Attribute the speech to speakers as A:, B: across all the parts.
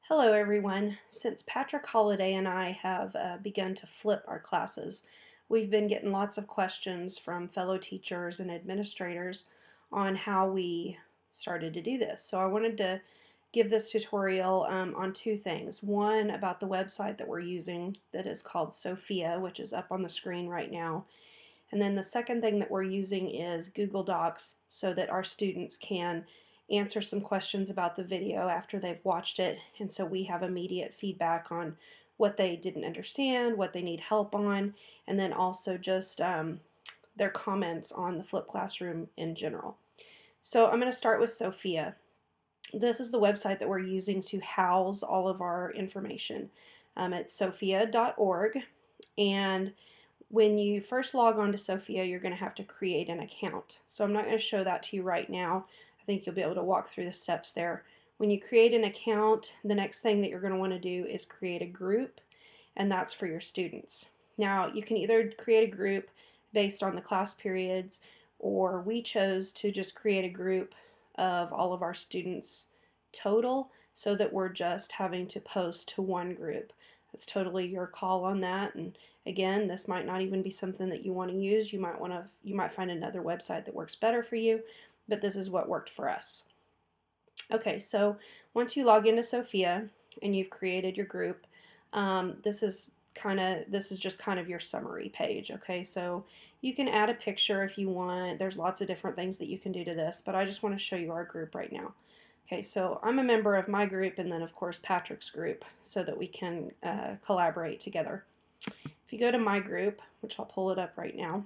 A: Hello everyone. Since Patrick Holliday and I have begun to flip our classes, we've been getting lots of questions from fellow teachers and administrators on how we started to do this. So I wanted to give this tutorial on two things. One, about the website that we're using that is called Sophia, which is up on the screen right now. And then the second thing that we're using is Google Docs so that our students can answer some questions about the video after they've watched it, and so we have immediate feedback on what they didn't understand, what they need help on, and then also just their comments on the flipped classroom in general. So I'm going to start with Sophia. This is the website that we're using to house all of our information. It's sophia.org, and when you first log on to Sophia, you're going to have to create an account. So I'm not going to show that to you right now. I think you'll be able to walk through the steps there. When you create an account, the next thing that you're going to want to do is create a group, and that's for your students. Now, you can either create a group based on the class periods, or we chose to just create a group of all of our students total so that we're just having to post to one group. That's totally your call on that, and again, this might not even be something that you want to use. You might find another website that works better for you, but this is what worked for us. Okay, so once you log into Sophia and you've created your group, this is just kind of your summary page. Okay, so you can add a picture if you want. There's lots of different things that you can do to this, but I just want to show you our group right now. Okay, so I'm a member of my group and then of course Patrick's group so that we can collaborate together. If you go to my group, which I'll pull it up right now,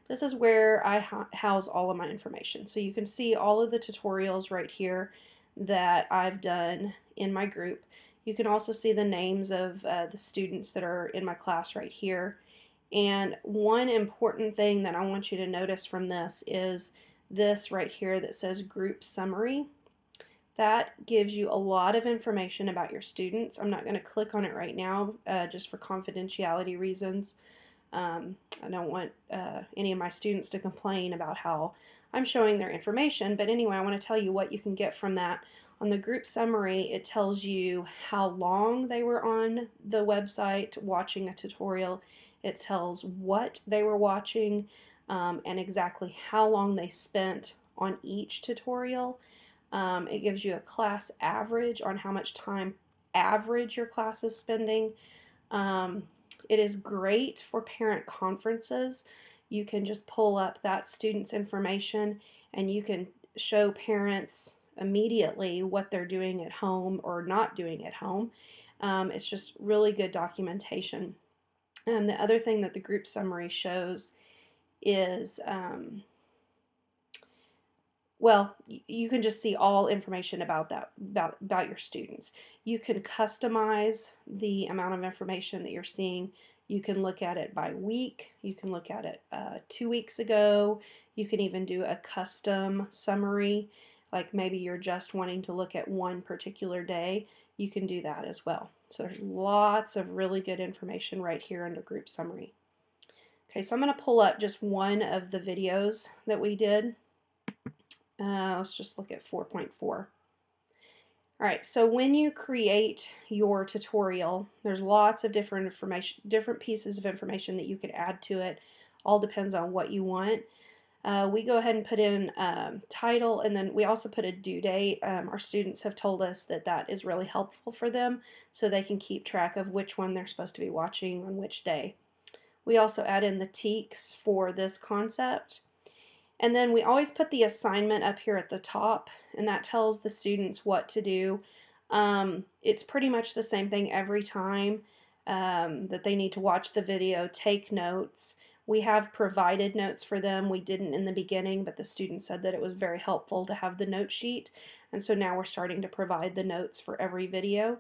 A: this is where I house all of my information. So you can see all of the tutorials right here that I've done in my group. You can also see the names of the students that are in my class right here. And one important thing that I want you to notice from this is this right here that says Group Summary. That gives you a lot of information about your students. I'm not going to click on it right now just for confidentiality reasons. I don't want any of my students to complain about how I'm showing their information, but anyway, I want to tell you what you can get from that. On the group summary, it tells you how long they were on the website watching a tutorial. It tells what they were watching and exactly how long they spent on each tutorial. It gives you a class average on how much time average your class is spending. It is great for parent conferences. You can just pull up that student's information and you can show parents immediately what they're doing at home or not doing at home. It's just really good documentation. And the other thing that the group summary shows is well, you can just see all information about that, about your students. You can customize the amount of information that you're seeing. You can look at it by week. You can look at it 2 weeks ago. You can even do a custom summary, like maybe you're just wanting to look at one particular day. You can do that as well. So there's lots of really good information right here under group summary. Okay, so I'm going to pull up just one of the videos that we did. Let's just look at 4.4. Alright, so when you create your tutorial, there's lots of different pieces of information that you could add to it. All depends on what you want. We go ahead and put in title, and then we also put a due date. Our students have told us that that is really helpful for them so they can keep track of which one they're supposed to be watching on which day. We also add in the teaks for this concept. And then we always put the assignment up here at the top, and that tells the students what to do. It's pretty much the same thing every time that they need to watch the video, take notes. We have provided notes for them. We didn't in the beginning, but the students said that it was very helpful to have the note sheet, and so now we're starting to provide the notes for every video.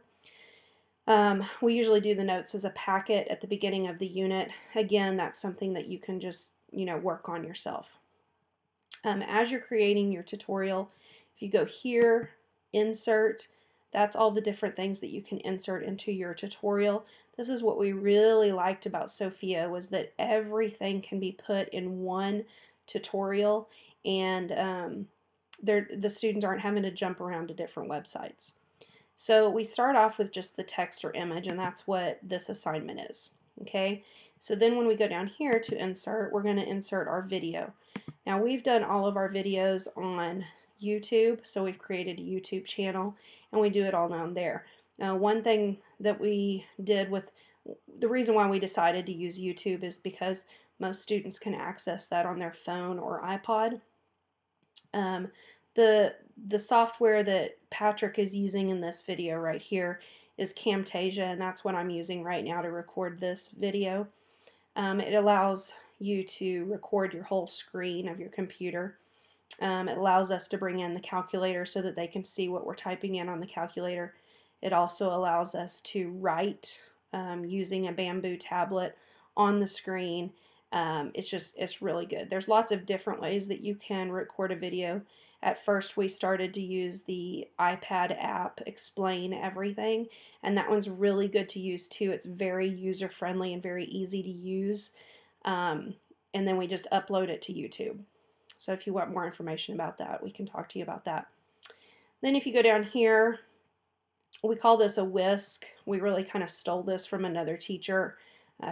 A: We usually do the notes as a packet at the beginning of the unit. Again, that's something that you can just, work on yourself. As you're creating your tutorial, if you go here, insert, that's all the different things that you can insert into your tutorial. This is what we really liked about Sophia, was that everything can be put in one tutorial, and the students aren't having to jump around to different websites. So we start off with just the text or image, and that's what this assignment is. Okay, so then when we go down here to insert, we're going to insert our video. Now we've done all of our videos on YouTube, so we've created a YouTube channel and we do it all down there. Now one thing that we did with, the reason why we decided to use YouTube is because most students can access that on their phone or iPod. The software that Patrick is using in this video right here is Camtasia, and that's what I'm using right now to record this video. It allows you to record your whole screen of your computer. It allows us to bring in the calculator so that they can see what we're typing in on the calculator. It also allows us to write using a bamboo tablet on the screen. It's really good. There's lots of different ways that you can record a video. At first we started to use the iPad app Explain Everything, and that one's really good to use too. It's very user friendly and very easy to use, and then we just upload it to YouTube. So if you want more information about that, we can talk to you about that. Then if you go down here, we call this a whisk. We really kind of stole this from another teacher,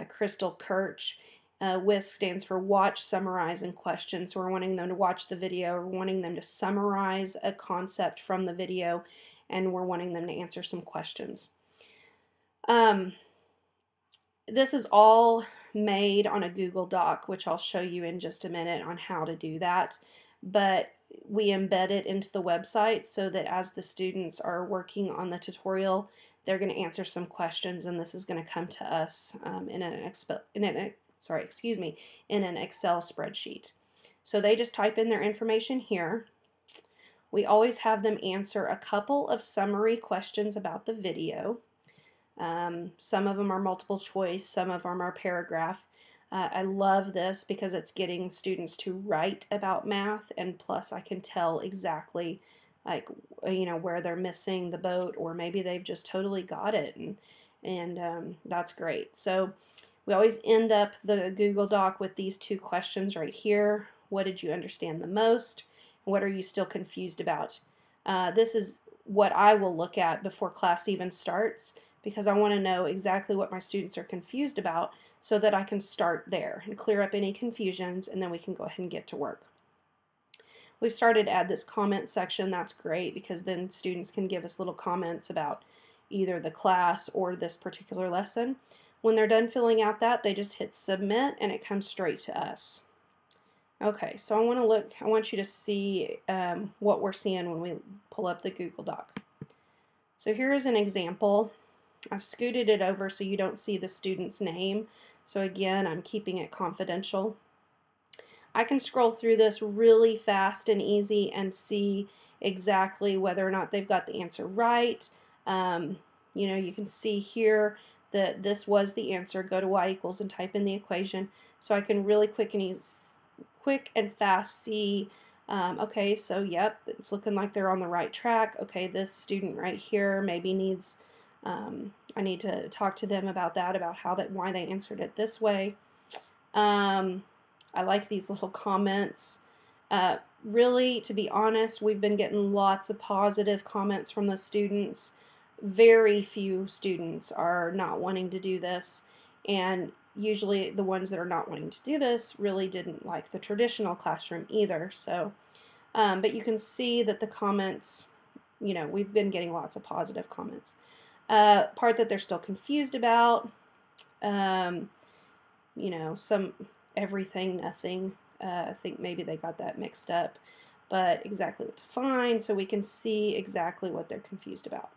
A: Crystal Kirch. WISC stands for Watch, Summarize, and Question. So we're wanting them to watch the video, we're wanting them to summarize a concept from the video, and we're wanting them to answer some questions. This is all made on a Google Doc, which I'll show you in just a minute on how to do that. But we embed it into the website so that as the students are working on the tutorial, they're going to answer some questions, and this is going to come to us in an Excel spreadsheet. So they just type in their information here. We always have them answer a couple of summary questions about the video. Some of them are multiple choice, some of them are paragraph. I love this because it's getting students to write about math, and plus I can tell exactly where they're missing the boat, or maybe they've just totally got it, and that's great. So we always end up the Google Doc with these two questions right here. What did you understand the most? What are you still confused about? This is what I will look at before class even starts, because I want to know exactly what my students are confused about so that I can start there and clear up any confusions, and then we can go ahead and get to work. We've started to add this comment section. That's great because then students can give us little comments about either the class or this particular lesson. When they're done filling out that, they just hit submit and it comes straight to us. Okay, so I want you to see what we're seeing when we pull up the Google Doc. So here's an example. I've scooted it over so you don't see the student's name. So again, I'm keeping it confidential. I can scroll through this really fast and easy and see exactly whether or not they've got the answer right. You can see here that this was the answer. Go to y equals and type in the equation. So I can really quick and fast see, okay, so yep, it's looking like they're on the right track. Okay, this student right here maybe needs, I need to talk to them about that, why they answered it this way. I like these little comments. Really, to be honest, we've been getting lots of positive comments from the students. Very few students are not wanting to do this, and usually the ones that are not wanting to do this really didn't like the traditional classroom either. So, but you can see that the comments, we've been getting lots of positive comments. Part that they're still confused about, some everything, nothing. I think maybe they got that mixed up, but exactly what to find, so we can see exactly what they're confused about.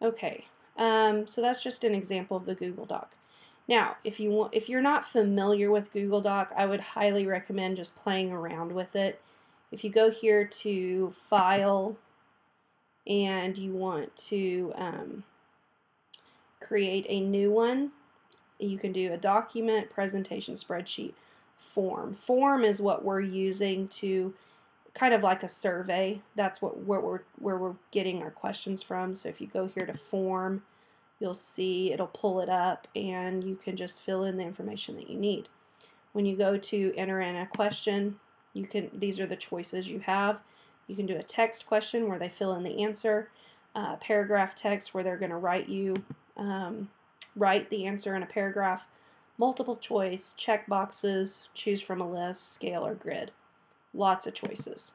A: Okay, so that's just an example of the Google Doc. Now, if you're not familiar with Google Doc, I would highly recommend just playing around with it. If you go here to File and you want to create a new one, you can do a document, presentation, spreadsheet, form. Form is what we're using to kind of like a survey. That's where we're getting our questions from. So if you go here to form, you'll see it'll pull it up and you can just fill in the information that you need. When you go to enter in a question, these are the choices you have. You can do a text question where they fill in the answer, paragraph text where they're going to write the answer in a paragraph, multiple choice, check boxes, choose from a list, scale, or grid. Lots of choices.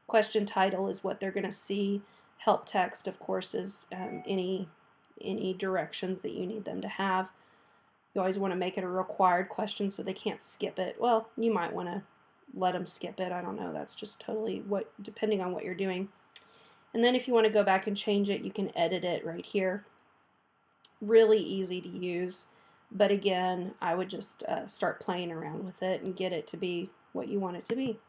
A: Question title is what they're going to see. Help text, of course, is any directions that you need them to have. You always want to make it a required question so they can't skip it. Well, you might want to let them skip it. I don't know. That's just totally depending on what you're doing. And then if you want to go back and change it, you can edit it right here. Really easy to use. But again, I would just start playing around with it and get it to be what you want it to be.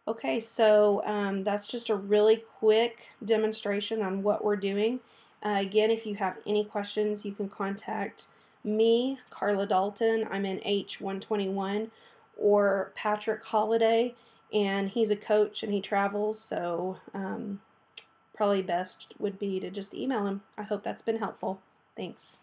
A: Okay, so that's just a really quick demonstration on what we're doing. Again, if you have any questions, you can contact me, Carla Dalton. I'm in H121, or Patrick Holiday, and he's a coach and he travels, so probably best would be to just email him. I hope that's been helpful. Thanks.